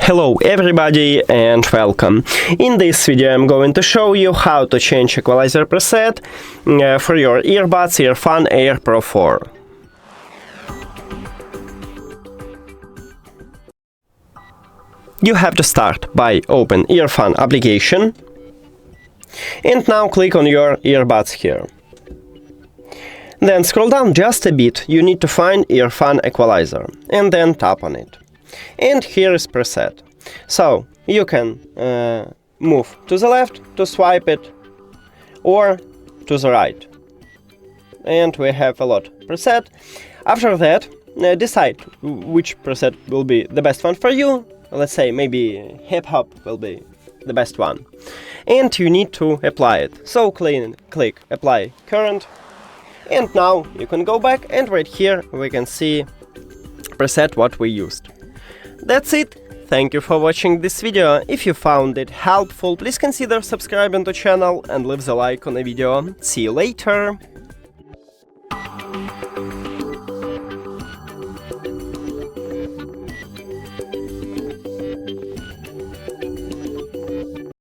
Hello everybody and welcome. In this video I'm going to show you how to change Equalizer preset for your earbuds EARFUN Air Pro 4. You have to start by open EARFUN application and now click on your earbuds here. Then scroll down just a bit, you need to find EARFUN Equalizer and then tap on it. And here is preset. So you can move to the left to swipe it or to the right. And we have a lot preset. After that, decide which preset will be the best one for you. Let's say maybe hip hop will be the best one. And you need to apply it. So click apply current. And now you can go back and right here we can see preset what we used. That's it. Thank you for watching this video. If you found it helpful, please consider subscribing to the channel and leave the like on the video. See you later!